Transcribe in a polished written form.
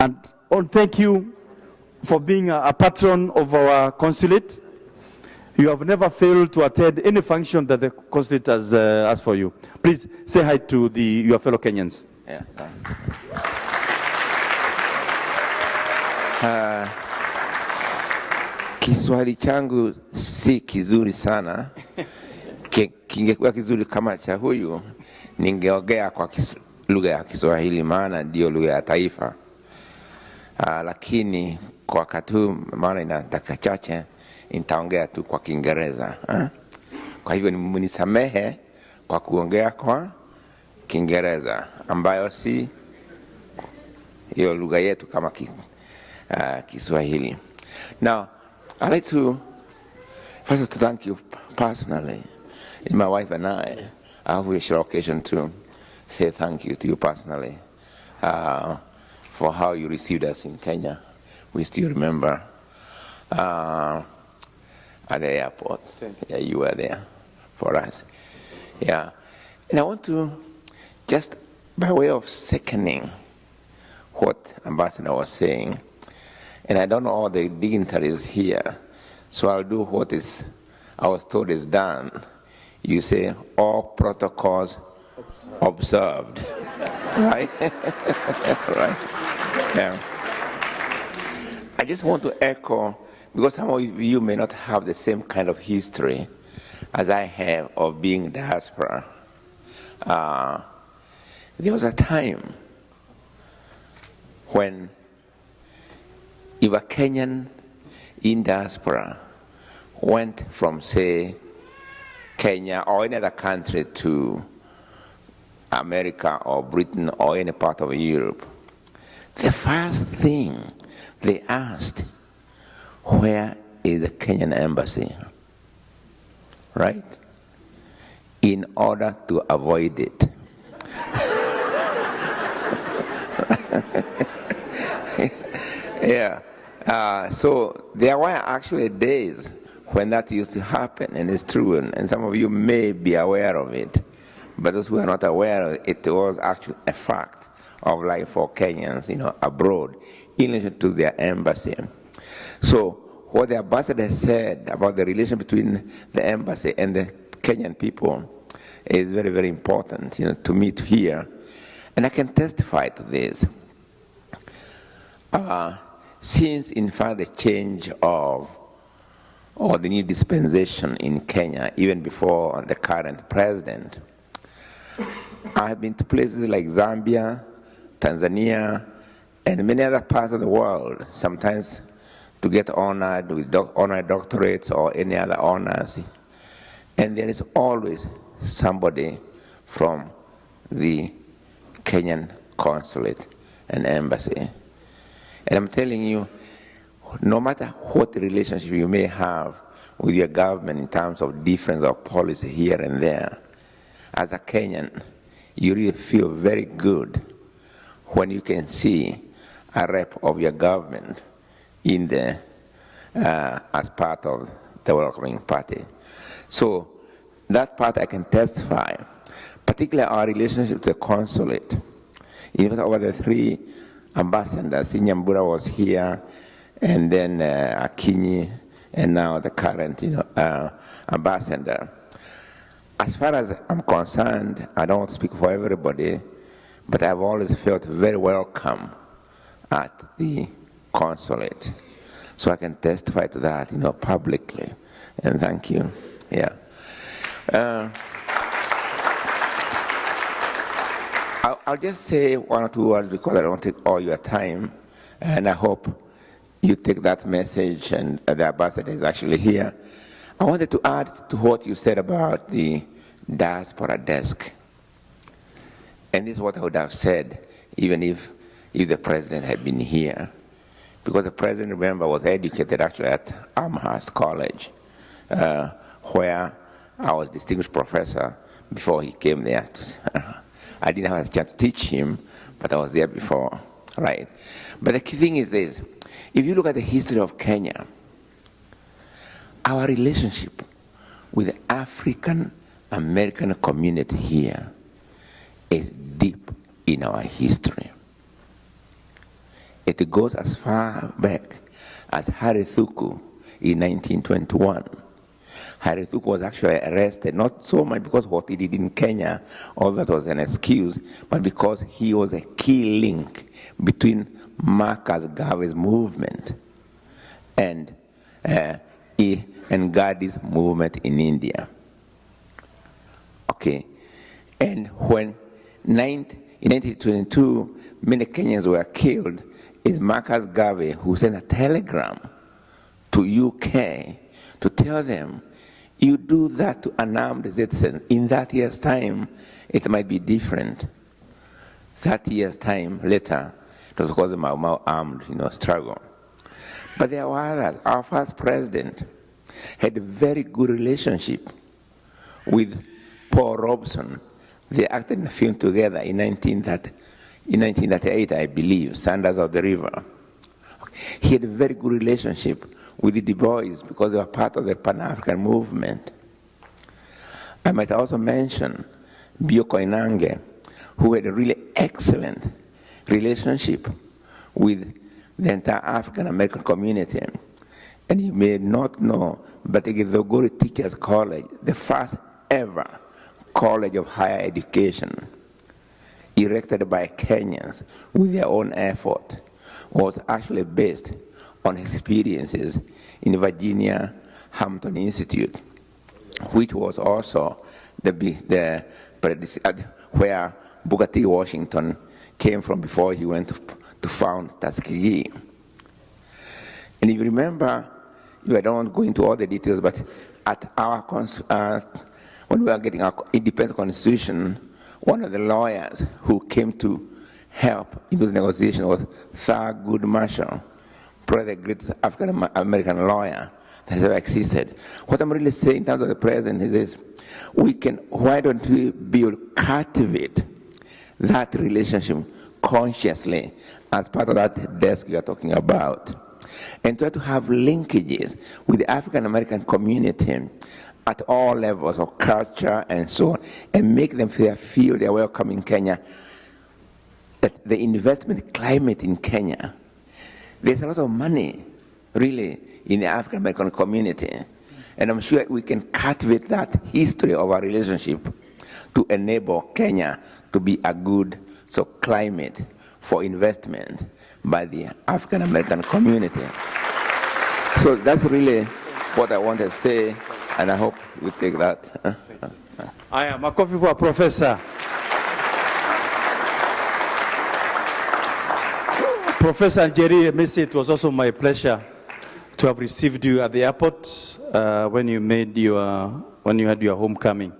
And thank you for being a patron of our consulate. You have never failed to attend any function that the consulate has asked for you. Please say hi to your fellow Kenyans. Yeah, thanks. Kiswahili changu si kizuri sana. Kingekuwa kizuri kama cha huyu, ningeongea kwa lugha ya Kiswahili, maana ndio lugha ya taifa. Lakini kwa wakati huu, maana ina dakika chache, nitaongea tu kwa Kiingereza. Kwa hivyo mnisamehe kwa kuongea kwa Kiingereza, ambayo si hiyo lugha yetu kama Kiswahili. Now, I'd like to first to thank you personally. My wife and I have a short occasion to say thank you to you personally for how you received us in Kenya. We still remember at the airport. Yeah, you were there for us. Yeah. And I want to, just by way of seconding what Ambassador was saying, and I don't know all the dignitaries here, so I'll do what I was told is done. You say, all protocols observed. Right? Right. Yeah. I just want to echo, because some of you may not have the same kind of history as I have of being diaspora. There was a time when if a Kenyan in diaspora went from, say, Kenya or any other country to America or Britain or any part of Europe, the first thing they asked, where is the Kenyan embassy? Right? In order to avoid it. Yeah. So there were actually days when that used to happen, and it's true, and some of you may be aware of it, but those who are not aware of it, it was actually a fact of life for Kenyans, abroad, in relation to their embassy. So what the ambassador said about the relation between the embassy and the Kenyan people is very, very important, to me to hear, and I can testify to this. Since, in fact, the change of, or the new dispensation in Kenya, even before the current president, I have been to places like Zambia, Tanzania, and many other parts of the world, sometimes to get honored with honorary doctorates or any other honors. And there is always somebody from the Kenyan consulate and embassy. And I'm telling you, no matter what relationship you may have with your government in terms of difference of policy here and there, as a Kenyan, you really feel very good when you can see a rep of your government in the, as part of the welcoming party. So that part I can testify, particularly our relationship to the consulate. Even over the three ambassadors, Nyambura was here, and then Akinyi, and now the current ambassador. As far as I'm concerned, I don't want to speak for everybody, but I've always felt very welcome at the consulate. So I can testify to that, publicly. And thank you. Yeah. I'll just say one or two words because I don't take all your time, and I hope you take that message, and the ambassador is actually here. I wanted to add to what you said about the diaspora desk. And this is what I would have said even if the president had been here. Because the president, remember, was educated actually at Amherst College, where I was distinguished professor before he came there. I didn't have a chance to teach him, but I was there before, right? But the key thing is this. If you look at the history of Kenya, our relationship with the African-American community here is deep in our history. It goes as far back as Harry Thuku in 1921. Harry Thuku was actually arrested, not so much because of what he did in Kenya, all that was an excuse, but because he was a key link between Marcus Garvey's movement and Gandhi's movement in India. Okay, and when in 1922, many Kenyans were killed, it's Marcus Garvey who sent a telegram to UK to tell them, you do that to unarmed citizens. In that year's time, it might be different. 30 years' time later, it was called the Mau Mau armed struggle. But there were others. Our first president had a very good relationship with Paul Robeson. They acted in a film together in 1938, I believe, Sanders of the River. He had a very good relationship with the Du Bois because they were part of the Pan-African movement. I might also mention Bio Koinange, who had a really excellent relationship with the entire African-American community. And you may not know, but the Githogori Teachers College, the first ever college of higher education, erected by Kenyans with their own effort, was actually based on experiences in Virginia Hampton Institute, which was also where Booker T. Washington came from before he went to found Tuskegee. And if you remember, I don't want to go into all the details, but at our when we were getting our independent constitution, one of the lawyers who came to help in those negotiations was Thurgood Marshall, probably the greatest African-American lawyer that has ever existed. What I'm really saying in terms of the president is this: why don't we cultivate that relationship consciously as part of that desk you are talking about, and try to have linkages with the African-American community at all levels of culture and so on, and make them feel they're welcome in Kenya. That the investment climate in Kenya, there's a lot of money, really, in the African-American community. And I'm sure we can cultivate that history of our relationship to enable Kenya to be a good climate for investment by the African-American community. So that's really what I want to say, and I hope you take that. I am a coffee for a professor. Professor Njeri, I may say it was also my pleasure to have received you at the airport when you had your homecoming.